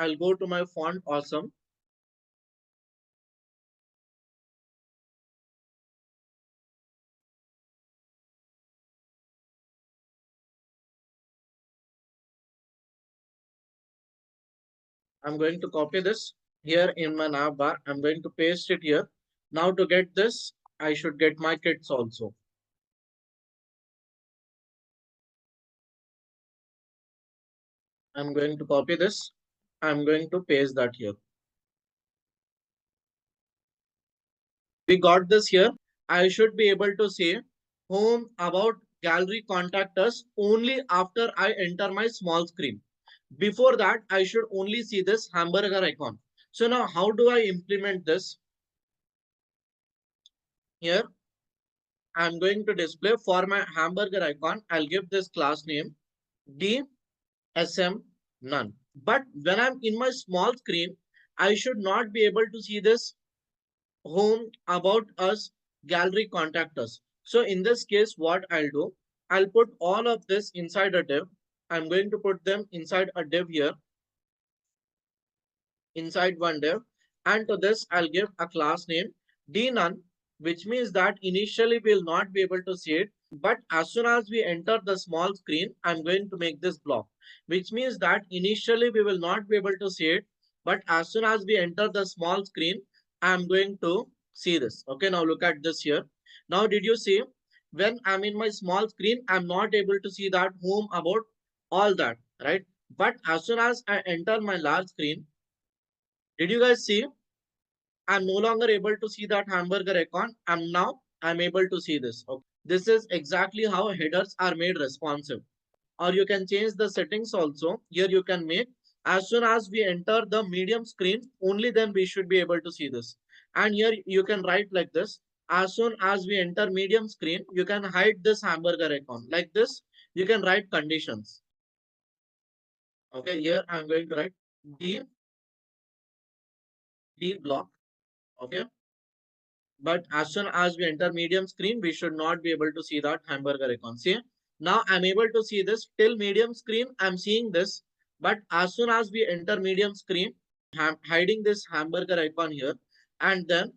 I'll go to my font awesome. I'm going to copy this here in my navbar. I'm going to paste it here. Now to get this, I should get my kits also. I'm going to copy this. I'm going to paste that here. We got this here. I should be able to say home, about, gallery, contact us only after I enter my small screen. Before that, I should only see this hamburger icon. So now how do I implement this? Here, I'm going to display for my hamburger icon. I'll give this class name DSM none. But when I'm in my small screen, I should not be able to see this home, about us, gallery, contact us. So in this case, what I'll do, I'll put all of this inside a div. I'm going to put them inside a div here, inside one div. And to this, I'll give a class name dnone, which means that initially we'll not be able to see it. But as soon as we enter the small screen, I'm going to make this block, which means that initially we will not be able to see it. But as soon as we enter the small screen, I'm going to see this. Okay, now look at this here. Now, did you see when I'm in my small screen, I'm not able to see that home, about, all that, right? But as soon as I enter my large screen, did you guys see? I'm no longer able to see that hamburger icon. I'm able to see this. Okay. This is exactly how headers are made responsive. Or you can change the settings also. Here you can make as soon as we enter the medium screen, only then we should be able to see this. And here you can write like this. As soon as we enter medium screen, you can hide this hamburger icon. Like this, you can write conditions. Okay, here I'm going to write D block. Okay. But as soon as we enter medium screen, we should not be able to see that hamburger icon. See, now I'm able to see this till medium screen. I'm seeing this, but as soon as we enter medium screen, hiding this hamburger icon here, and then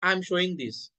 I'm showing this.